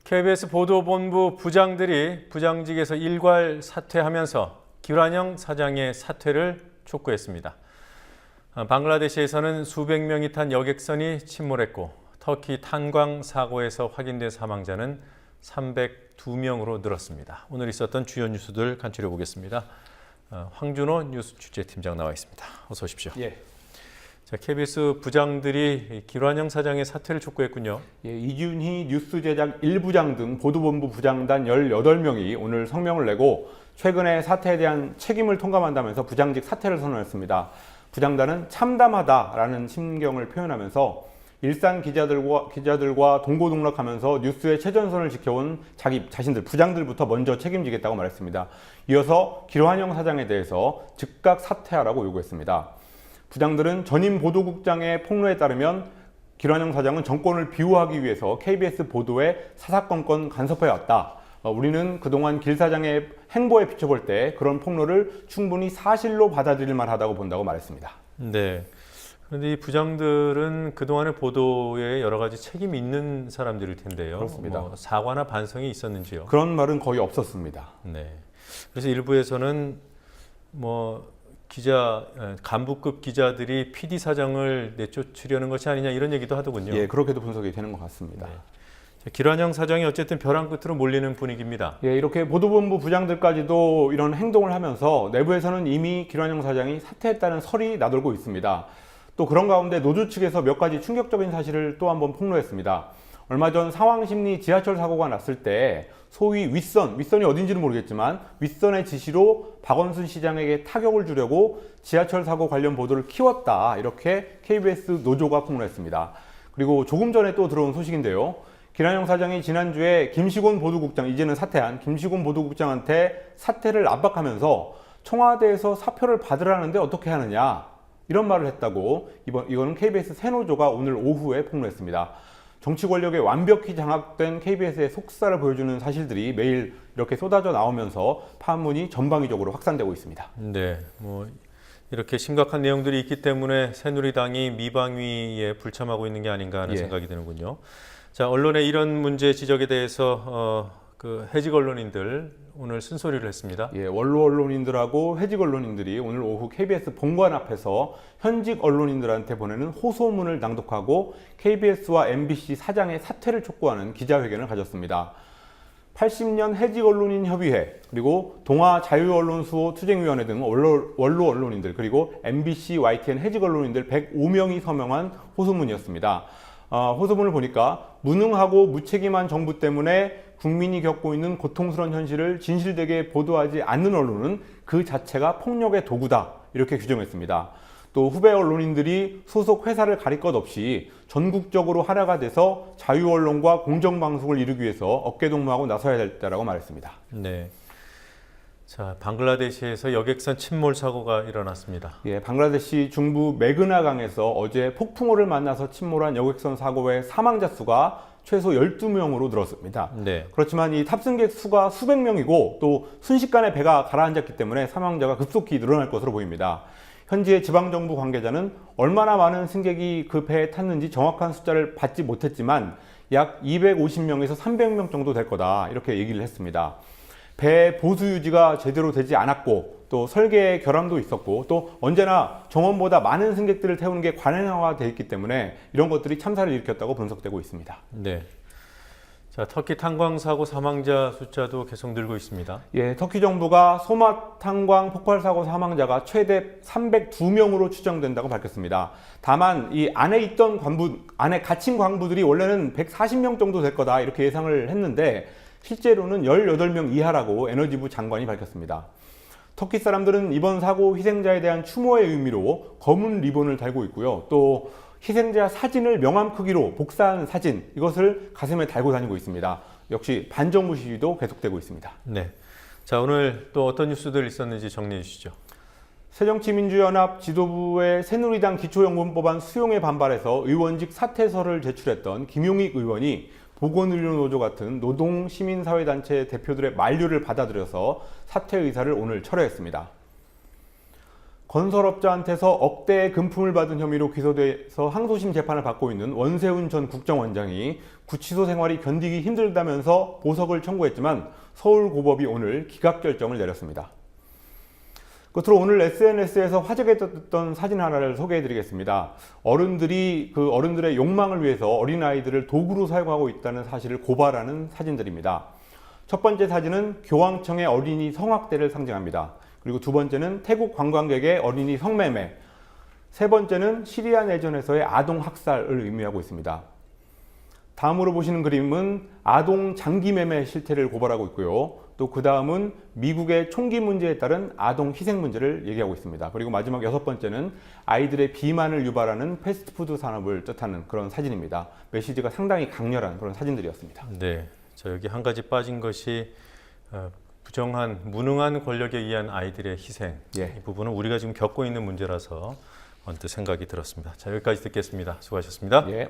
KBS 보도본부 부장들이 부장직에서 일괄 사퇴하면서 김환영 사장의 사퇴를 촉구했습니다. 방글라데시에서는 수백 명이 탄 여객선이 침몰했고 터키 탄광 사고에서 확인된 사망자는 302명으로 늘었습니다. 오늘 있었던 주요 뉴스들 간추려 보겠습니다. 황준호 뉴스 취재팀장 나와 있습니다. 어서 오십시오. 예. 자, KBS 부장들이 김환영 사장의 사퇴를 촉구했군요. 예, 이준희 뉴스 제작 1부장 등 보도본부 부장단 18명이 오늘 성명을 내고 최근의 사태에 대한 책임을 통감한다면서 부장직 사퇴를 선언했습니다. 부장단은 참담하다라는 심경을 표현하면서 일산 기자들과 동고동락하면서 뉴스의 최전선을 지켜온 자신들 부장들부터 먼저 책임지겠다고 말했습니다. 이어서 김환영 사장에 대해서 즉각 사퇴하라고 요구했습니다. 부장들은 전임 보도국장의 폭로에 따르면 김환영 사장은 정권을 비호하기 위해서 KBS 보도에 사사건건 간섭해왔다. 우리는 그동안 길 사장의 행보에 비춰볼 때 그런 폭로를 충분히 사실로 받아들일 만하다고 본다고 말했습니다. 네. 그런데 이 부장들은 그동안의 보도에 여러 가지 책임이 있는 사람들일 텐데요. 그렇습니다. 사과나 반성이 있었는지요? 그런 말은 거의 없었습니다. 네. 그래서 일부에서는 간부급 기자들이 PD 사장을 내쫓으려는 것이 아니냐 이런 얘기도 하더군요. 예, 그렇게도 분석이 되는 것 같습니다. 네. 김환영 사장이 어쨌든 벼랑 끝으로 몰리는 분위기입니다. 예, 이렇게 보도본부 부장들까지도 이런 행동을 하면서 내부에서는 이미 김환영 사장이 사퇴했다는 설이 나돌고 있습니다. 또 그런 가운데 노조 측에서 몇 가지 충격적인 사실을 또 한번 폭로했습니다. 얼마 전 상황심리 지하철 사고가 났을 때 소위 윗선이 어딘지는 모르겠지만 윗선의 지시로 박원순 시장에게 타격을 주려고 지하철 사고 관련 보도를 키웠다. 이렇게 KBS 노조가 폭로했습니다. 그리고 조금 전에 또 들어온 소식인데요. 김환영 사장이 지난주에 김시곤 보도국장, 이제는 사퇴한 김시곤 보도국장한테 사퇴를 압박하면서 청와대에서 사표를 받으라는데 어떻게 하느냐 이런 말을 했다고 이거는 KBS 새노조가 오늘 오후에 폭로했습니다. 정치 권력에 완벽히 장악된 KBS의 속살을 보여주는 사실들이 매일 이렇게 쏟아져 나오면서 파문이 전방위적으로 확산되고 있습니다. 네, 이렇게 심각한 내용들이 있기 때문에 새누리당이 미방위에 불참하고 있는 게 아닌가 하는 생각이 드는군요. 자, 언론의 이런 문제 지적에 대해서 해직 언론인들 오늘 쓴소리를 했습니다. 예, 원로 언론인들하고 해직 언론인들이 오늘 오후 KBS 본관 앞에서 현직 언론인들한테 보내는 호소문을 낭독하고 KBS와 MBC 사장의 사퇴를 촉구하는 기자회견을 가졌습니다. 80년 해직 언론인 협의회, 그리고 동아 자유언론수호 투쟁위원회 등 원로 언론인들, 그리고 MBC, YTN 해직 언론인들 105명이 서명한 호소문이었습니다. 호소문을 보니까 무능하고 무책임한 정부 때문에 국민이 겪고 있는 고통스러운 현실을 진실되게 보도하지 않는 언론은 그 자체가 폭력의 도구다 이렇게 규정했습니다. 또 후배 언론인들이 소속 회사를 가릴 것 없이 전국적으로 하나가 돼서 자유언론과 공정방송을 이루기 위해서 어깨동무하고 나서야 될 때라고 말했습니다. 네. 자, 방글라데시에서 여객선 침몰 사고가 일어났습니다. 예, 방글라데시 중부 메그나강에서 어제 폭풍우를 만나서 침몰한 여객선 사고의 사망자 수가 최소 12명으로 늘었습니다. 네. 그렇지만 이 탑승객 수가 수백 명이고 또 순식간에 배가 가라앉았기 때문에 사망자가 급속히 늘어날 것으로 보입니다. 현지의 지방정부 관계자는 얼마나 많은 승객이 그 배에 탔는지 정확한 숫자를 받지 못했지만 약 250명에서 300명 정도 될 거다 이렇게 얘기를 했습니다. 배 보수 유지가 제대로 되지 않았고 또 설계에 결함도 있었고 또 언제나 정원보다 많은 승객들을 태우는 게 관행화되어 있기 때문에 이런 것들이 참사를 일으켰다고 분석되고 있습니다. 네. 자, 터키 탄광 사고 사망자 숫자도 계속 늘고 있습니다. 예, 터키 정부가 소마 탄광 폭발 사고 사망자가 최대 302명으로 추정된다고 밝혔습니다. 다만 이 안에 갇힌 광부들이 원래는 140명 정도 될 거다 이렇게 예상을 했는데 실제로는 18명 이하라고 에너지부 장관이 밝혔습니다. 터키 사람들은 이번 사고 희생자에 대한 추모의 의미로 검은 리본을 달고 있고요. 또 희생자 사진을 명함 크기로 복사한 사진, 이것을 가슴에 달고 다니고 있습니다. 역시 반정부 시위도 계속되고 있습니다. 네. 자, 오늘 또 어떤 뉴스들 있었는지 정리해 주시죠. 새정치민주연합 지도부의 새누리당 기초연금법안 수용에 반발해서 의원직 사퇴서를 제출했던 김용익 의원이 보건의료노조 같은 노동시민사회단체 대표들의 만류를 받아들여서 사퇴 의사를 오늘 철회했습니다. 건설업자한테서 억대의 금품을 받은 혐의로 기소돼서 항소심 재판을 받고 있는 원세훈 전 국정원장이 구치소 생활이 견디기 힘들다면서 보석을 청구했지만 서울고법이 오늘 기각 결정을 내렸습니다. 끝으로 오늘 SNS에서 화제가 됐던 사진 하나를 소개해드리겠습니다. 어른들이 그 어른들의 욕망을 위해서 어린아이들을 도구로 사용하고 있다는 사실을 고발하는 사진들입니다. 첫 번째 사진은 교황청의 어린이 성학대를 상징합니다. 그리고 두 번째는 태국 관광객의 어린이 성매매, 세 번째는 시리아 내전에서의 아동 학살을 의미하고 있습니다. 다음으로 보시는 그림은 아동 장기 매매 실태를 고발하고 있고요. 또 그 다음은 미국의 총기 문제에 따른 아동 희생 문제를 얘기하고 있습니다. 그리고 마지막 여섯 번째는 아이들의 비만을 유발하는 패스트푸드 산업을 뜻하는 그런 사진입니다. 메시지가 상당히 강렬한 그런 사진들이었습니다. 네, 저 여기 한 가지 빠진 것이 부정한, 무능한 권력에 의한 아이들의 희생. 예. 이 부분은 우리가 지금 겪고 있는 문제라서 언뜻 생각이 들었습니다. 자, 여기까지 듣겠습니다. 수고하셨습니다. 예.